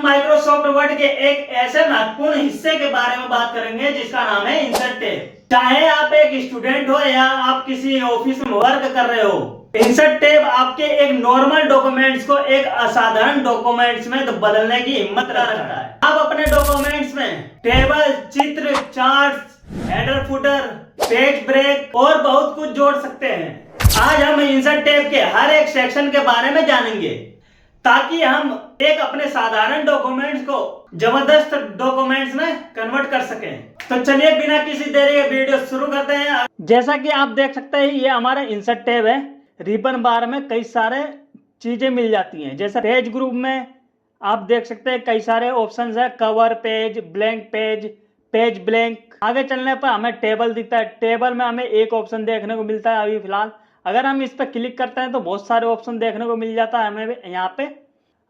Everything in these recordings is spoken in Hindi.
हम माइक्रोसॉफ्ट वर्ड के एक ऐसे महत्वपूर्ण हिस्से के बारे में बात करेंगे जिसका नाम है इंसर्ट टैब। चाहे आप एक स्टूडेंट हो या आप किसी ऑफिस में वर्क कर रहे हो, इंसर्ट टैब आपके एक नॉर्मल डॉक्यूमेंट्स को एक असाधारण डॉक्यूमेंट्स में बदलने की हिम्मत रखता है। आप अपने डॉक्यूमेंट्स में टेबल, चित्र, charts, header, footer, page break और बहुत कुछ जोड़ सकते हैं। आज हम इंसर्ट टैब के हर एक सेक्शन के बारे में जानेंगे ताकि हम एक अपने साधारण डॉक्यूमेंट्स को जबरदस्त डॉक्यूमेंट्स में कन्वर्ट कर सकें। तो चलिए बिना किसी देरी के वीडियो शुरू करते हैं। जैसा कि आप देख सकते हैं ये हमारा इंसर्ट टैब है। रिबन बार में कई सारे चीजें मिल जाती हैं। जैसे पेज ग्रुप में आप देख सकते हैं कई सारे ऑप्शंस है, cover page, blank page, page blank. आगे चलने पर हमें टेबल दिखता है। टेबल में हमें एक ऑप्शन देखने को मिलता है अभी फिलहाल। अगर हम इस पर क्लिक करते हैं तो बहुत सारे ऑप्शन देखने को मिल जाता है हमें यहाँ पे।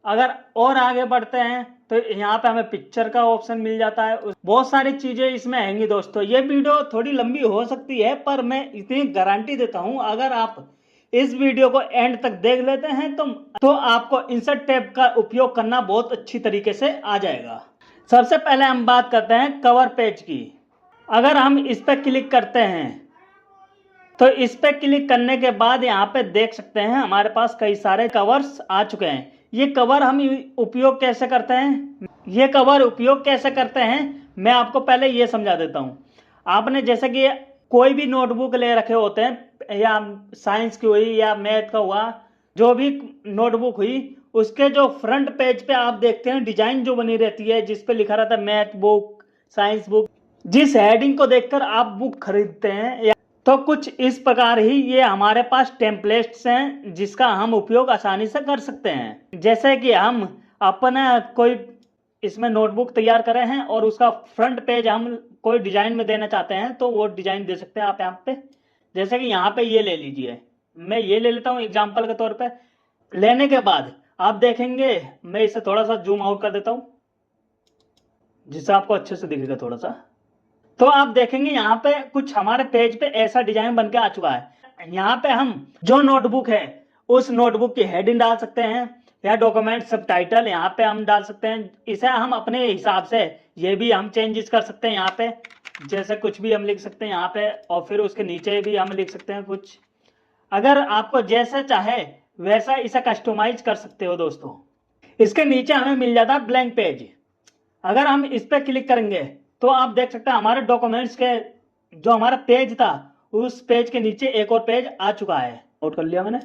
अगर और आगे बढ़ते हैं तो यहाँ पे हमें पिक्चर का ऑप्शन मिल जाता है। बहुत सारी चीजें इसमें आएंगी दोस्तों। ये वीडियो थोड़ी लंबी हो सकती है पर मैं इतनी गारंटी देता हूँ अगर आप इस वीडियो को एंड तक देख लेते हैं तो आपको इंसर्ट टैब का उपयोग करना बहुत अच्छी तरीके से आ जाएगा। सबसे पहले हम बात करते हैं कवर पेज की। अगर हम इस पर क्लिक करते हैं तो इस पे क्लिक करने के बाद यहाँ पे देख सकते हैं हमारे पास कई सारे कवर्स आ चुके हैं। ये कवर हम उपयोग कैसे करते हैं, ये कवर उपयोग कैसे करते हैं मैं आपको पहले ये समझा देता हूँ। आपने जैसे कि कोई भी नोटबुक ले रखे होते हैं, या साइंस की हुई या मैथ का हुआ, जो भी नोटबुक हुई, उसके जो फ्रंट पेज पे आप देखते हैं डिजाइन जो बनी रहती है जिसपे लिखा रहता है मैथ बुक, साइंस बुक। जिस हेडिंग को देखकर आप बुक खरीदते हैं तो कुछ इस प्रकार ही ये हमारे पास टेम्पलेट्स हैं जिसका हम उपयोग आसानी से कर सकते हैं। जैसे कि हम अपना कोई इसमें नोटबुक तैयार करें हैं और उसका फ्रंट पेज हम कोई डिजाइन में देना चाहते हैं तो वो डिजाइन दे सकते हैं आप यहाँ पे। जैसे कि यहाँ पे ये ले लीजिए, मैं ये ले लेता हूँ एग्जाम्पल के तौर पर। लेने के बाद आप देखेंगे, मैं इसे थोड़ा सा जूम आउट कर देता हूँ जिससे आपको अच्छे से दिखेगा थोड़ा सा। तो आप देखेंगे यहाँ पे कुछ हमारे पेज पे ऐसा डिजाइन बन के आ चुका है। यहाँ पे हम जो नोटबुक है उस नोटबुक की हेडिंग डाल सकते हैं या डॉक्यूमेंट सब टाइटल यहाँ पे हम डाल सकते हैं। इसे हम अपने हिसाब से ये भी हम चेंजेस कर सकते हैं। यहाँ पे जैसे कुछ भी हम लिख सकते हैं यहाँ पे, और फिर उसके नीचे भी हम लिख सकते हैं कुछ। अगर आपको जैसा चाहे वैसा इसे कस्टमाइज कर सकते हो दोस्तों। इसके नीचे हमें मिल जाता है ब्लैंक पेज। अगर हम इस पर क्लिक करेंगे तो आप देख सकते हैं हमारे डॉक्यूमेंट्स के जो हमारा पेज था उस पेज के नीचे एक और पेज आ चुका है। नोट कर लिया मैंने,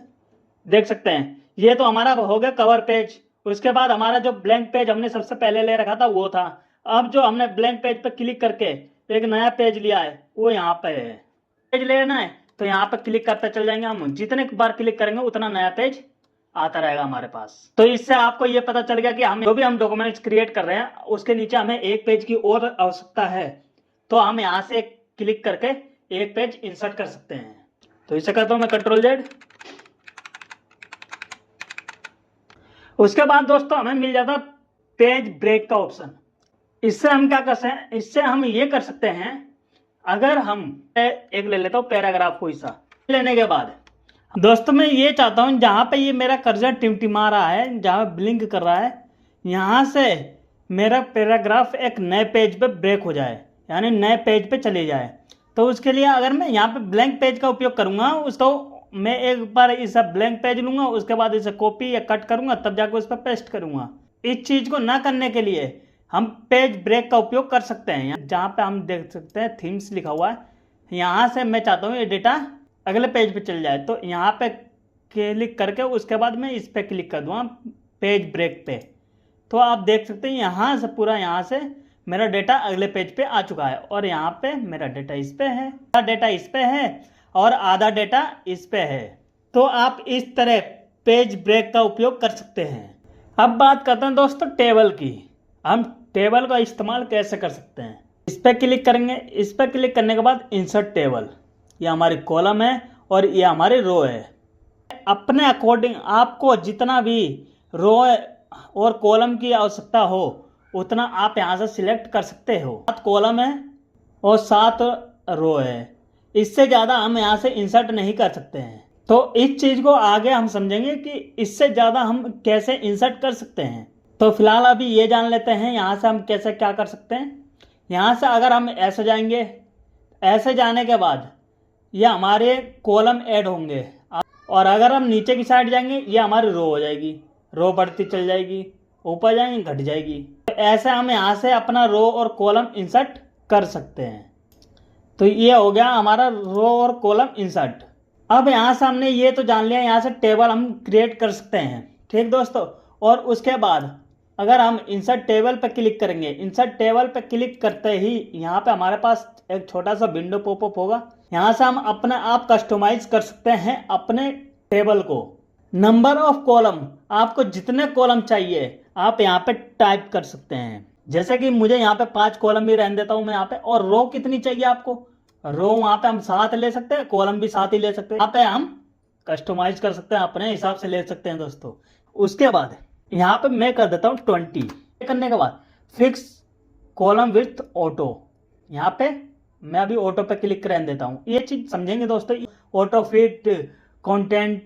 देख सकते हैं ये तो हमारा हो गया कवर पेज। उसके बाद हमारा जो ब्लैंक पेज हमने सबसे पहले ले रखा था वो था। अब जो हमने ब्लैंक पेज पर क्लिक करके एक नया पेज लिया है वो यहाँ पे है। पेज लेना है तो यहाँ पे क्लिक करते चल जाएंगे। हम जितने बार क्लिक करेंगे उतना नया पेज आता रहेगा हमारे पास। तो इससे आपको ये पता चल गया कि हम जो भी हम डॉक्यूमेंट्स क्रिएट कर रहे हैं उसके नीचे हमें एक पेज की और आवश्यकता है तो हम यहाँ से क्लिक करके एक पेज इंसर्ट कर सकते हैं। तो इसे करता हूं मैं Ctrl+Z। उसके बाद दोस्तों हमें मिल जाता पेज ब्रेक का ऑप्शन। इससे हम क्या कर सकते हैं, इससे हम ये कर सकते हैं, अगर हम एक ले लेता हूँ पैराग्राफ को, हिस्सा लेने के बाद दोस्तों मैं ये चाहता हूँ जहाँ पे ये मेरा कर्सर टिमटिमा रहा है, जहाँ ब्लिंक कर रहा है, यहाँ से मेरा पैराग्राफ एक नए पेज पे ब्रेक हो जाए, यानी नए पेज पे चले जाए। तो उसके लिए अगर मैं यहाँ पे ब्लैंक पेज का उपयोग करूँगा तो मैं एक बार इसे ब्लैंक पेज लूँगा, उसके बाद इसे कॉपी या कट करूँगा, तब जाकर उस पर पेस्ट करूँगा। इस चीज़ को ना करने के लिए हम पेज ब्रेक का उपयोग कर सकते हैं। जहाँ पे हम देख सकते हैं थीम्स लिखा हुआ है, यहाँ से मैं चाहता हूँ ये डेटा अगले पेज पे चल जाए तो यहाँ पे क्लिक करके उसके बाद मैं इस पे क्लिक कर दूँगा पेज ब्रेक पे। तो आप देख सकते हैं यहाँ से पूरा यहाँ से मेरा डेटा अगले पेज पे आ चुका है और यहाँ पे मेरा डेटा इस पे है, आधा डेटा इस पे है और आधा डेटा इस पे है। तो आप इस तरह पेज ब्रेक का उपयोग कर सकते हैं। अब बात करते हैं दोस्तों टेबल की। हम टेबल का इस्तेमाल कैसे कर सकते हैं। इस पर क्लिक करेंगे, इस पर क्लिक करने के बाद इंसर्ट टेबल, ये हमारी कॉलम है और ये हमारी रो है। अपने अकॉर्डिंग आपको जितना भी रो और कॉलम की आवश्यकता हो उतना आप यहाँ से सिलेक्ट कर सकते हो। 7 कॉलम है और 7 रो है, इससे ज़्यादा हम यहाँ से इंसर्ट नहीं कर सकते हैं। तो इस चीज़ को आगे हम समझेंगे कि इससे ज़्यादा हम कैसे इंसर्ट कर सकते हैं। तो फिलहाल अभी ये जान लेते हैं यहाँ से हम कैसे क्या कर सकते हैं। यहाँ से अगर हम ऐसे जाएंगे, ऐसे जाने के बाद ये हमारे कॉलम ऐड होंगे, और अगर हम नीचे की साइड जाएंगे ये हमारी रो हो जाएगी, रो बढ़ती चल जाएगी, ऊपर जाएंगे घट जाएगी। तो ऐसे हम यहाँ से अपना रो और कॉलम इंसर्ट कर सकते हैं। तो ये हो गया हमारा रो और कॉलम इंसर्ट। अब यहाँ से हमने ये तो जान लिया, यहाँ से टेबल हम क्रिएट कर सकते हैं, ठीक दोस्तों। और उसके बाद अगर हम इंसर्ट टेबल पर क्लिक करेंगे, इंसर्ट टेबल पर क्लिक करते ही यहाँ पे हमारे पास एक छोटा सा विंडो पॉपअप होगा। यहाँ से हम अपने आप कस्टमाइज कर सकते हैं अपने टेबल को। नंबर ऑफ कॉलम, आपको जितने कॉलम चाहिए आप यहाँ पे टाइप कर सकते हैं। जैसे कि मुझे यहाँ पे 5 कॉलम भी रहने देता हूँ मैं यहाँ पे। और रो कितनी चाहिए आपको, रो वहाँ पे हम 7 ले सकते हैं, कॉलम भी 7 ही ले सकते हैं। यहाँ पे हम कस्टमाइज कर सकते हैं, अपने हिसाब से ले सकते हैं दोस्तों। उसके बाद यहाँ पे मैं कर देता हूँ 20। करने के बाद फिक्स कॉलम विथ ऑटो, यहाँ पे मैं अभी ऑटो पे क्लिक रहने देता हूँ। ये चीज समझेंगे दोस्तों, auto fit, content,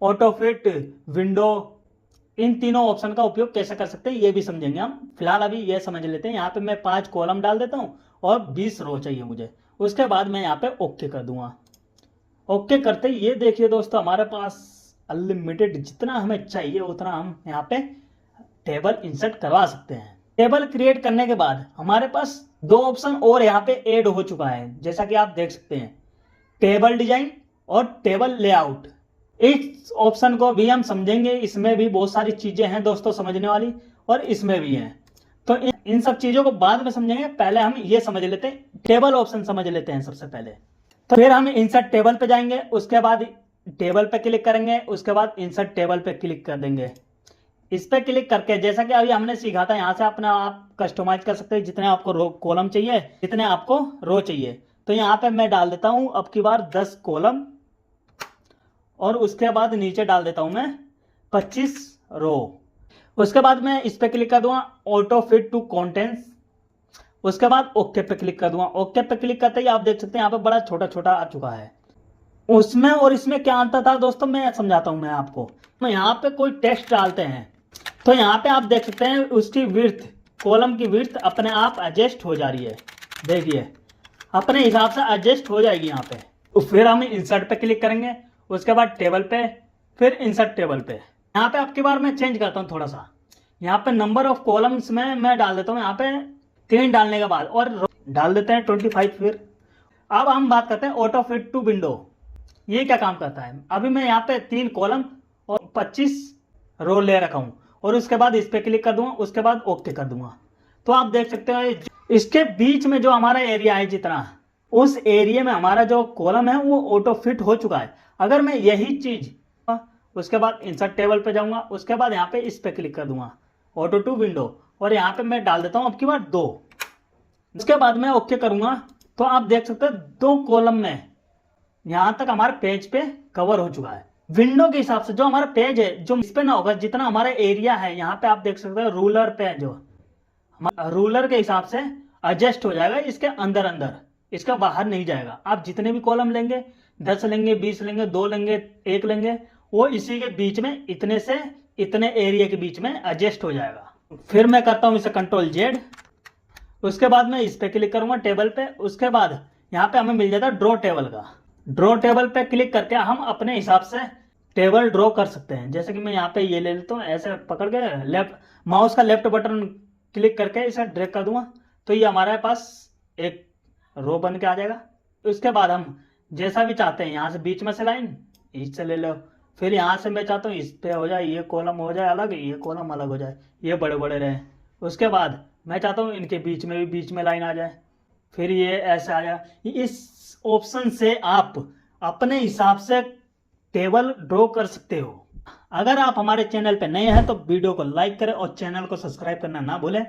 auto fit, window, इन तीनों ऑप्शन का उपयोग कैसे कर सकते हैं ये भी समझेंगे हम। फिलहाल अभी ये समझ लेते हैं। यहाँ पे मैं 5 कॉलम डाल देता हूँ और 20 रो चाहिए मुझे। उसके बाद मैं यहाँ पे ओके कर दूंगा। ओके करते ही ये देखिए दोस्तों, हमारे पास अनलिमिटेड जितना हमें चाहिए उतना हम यहाँ पे टेबल इंसर्ट करवा सकते हैं। टेबल क्रिएट करने के बाद हमारे पास 2 ऑप्शन और यहाँ पे ऐड हो चुका है, जैसा कि आप देख सकते हैं, टेबल डिजाइन और टेबल लेआउट। इस ऑप्शन को भी हम समझेंगे, इसमें भी बहुत सारी चीजें हैं दोस्तों समझने वाली, और इसमें भी हैं। तो इन सब चीजों को बाद में समझेंगे, पहले हम ये समझ लेते हैं, टेबल ऑप्शन समझ लेते हैं सबसे पहले। तो फिर हम इंसर्ट टेबल पे जाएंगे, उसके बाद टेबल पे क्लिक करेंगे, उसके बाद इंसर्ट टेबल पे क्लिक कर देंगे। इस पे क्लिक करके जैसा कि अभी हमने सीखा था, यहाँ से अपना आप कस्टमाइज कर सकते हैं जितने आपको रो कॉलम चाहिए, जितने आपको रो चाहिए। तो यहाँ पे मैं डाल देता हूँ अब की बार 10 कॉलम, और उसके बाद नीचे डाल देता हूँ मैं 25 रो। उसके बाद मैं इस पे क्लिक कर दूंगा ऑटो फिट टू कंटेंट्स। उसके बाद ओके पे क्लिक कर दूंगा। ओके पे क्लिक करते ही आप देख सकते हैं यहाँ पे बड़ा छोटा छोटा आ चुका है। उसमें और इसमें क्या अंतर था दोस्तों, मैं समझाता हूं मैं आपको। मैं यहाँ पे कोई टेक्स्ट डालते हैं तो यहाँ पे आप देख सकते हैं उसकी विड्थ, कॉलम की विड्थ अपने आप एडजस्ट हो जा रही है। देखिए अपने हिसाब से एडजस्ट हो जाएगी यहाँ पे। तो फिर हम इंसर्ट पे क्लिक करेंगे, उसके बाद टेबल पे, फिर इंसर्ट टेबल पे। यहाँ पे आपकी बार मैं चेंज करता हूँ थोड़ा सा। यहाँ पे नंबर ऑफ कॉलम्स में मैं डाल देता हूँ यहाँ पे 3 डालने के बाद, और डाल देते हैं 25 फिर। अब हम बात करते हैं ऑटो फिट टू विंडो। ये क्या काम करता है, अभी मैं यहाँ पे 3 कॉलम और 25 रो ले रखा हूँ, और उसके बाद इस पे क्लिक कर दूंगा, उसके बाद ओके कर दूंगा। तो आप देख सकते हो इसके बीच में जो हमारा एरिया है जितना, उस एरिया में हमारा जो कॉलम है वो ऑटो फिट हो चुका है। अगर मैं यही चीज उसके बाद इंसर्ट टेबल पे जाऊंगा, उसके बाद यहाँ पे इस पे क्लिक कर दूंगा ऑटो टू विंडो, और यहाँ पे मैं डाल देता हूँ अब की बार 2। उसके बाद मैं ओके करूंगा तो आप देख सकते हैं 2 कॉलम में यहां तक हमारे पेज पे कवर हो चुका है। विंडो के हिसाब से जो हमारा पेज है, जो इस पे ना होगा, जितना हमारा एरिया है यहाँ पे आप देख सकते हैं रूलर पे, जो रूलर के हिसाब से एडजस्ट हो जाएगा इसके अंदर अंदर, इसका बाहर नहीं जाएगा। आप जितने भी कॉलम लेंगे, 10 लेंगे, 20 लेंगे, 2 लेंगे, 1 लेंगे, वो इसी के बीच में इतने से इतने एरिया के बीच में एडजस्ट हो जाएगा। फिर मैं करता हूँ इसे कंट्रोल जेड। उसके बाद मैं इस पे क्लिक करूंगा टेबल पे। उसके बाद यहाँ पे हमें मिल जाता है ड्रॉ टेबल का। ड्रॉ टेबल पे क्लिक करके हम अपने हिसाब से टेबल ड्रॉ कर सकते हैं। जैसे कि मैं यहाँ पे ये ले लेता हूँ, ऐसे पकड़ के लेफ्ट माउस का लेफ्ट बटन क्लिक करके इसे ड्रैग कर दूंगा, तो ये हमारे पास एक रो बन के आ जाएगा। उसके बाद हम जैसा भी चाहते हैं, यहाँ से बीच में से लाइन इससे ले लो, फिर यहाँ से मैं चाहता हूँ इस पे हो जाए, ये कॉलम हो जाए अलग, ये कॉलम अलग हो जाए, ये बड़े बड़े रहे। उसके बाद मैं चाहता हूँ इनके बीच में भी बीच में लाइन आ जाए, फिर ये ऐसे आ जाए। इस ऑप्शन से आप अपने हिसाब से टेबल ड्रॉ कर सकते हो। अगर आप हमारे चैनल पर नए हैं तो वीडियो को लाइक करें और चैनल को सब्सक्राइब करना ना भूलें।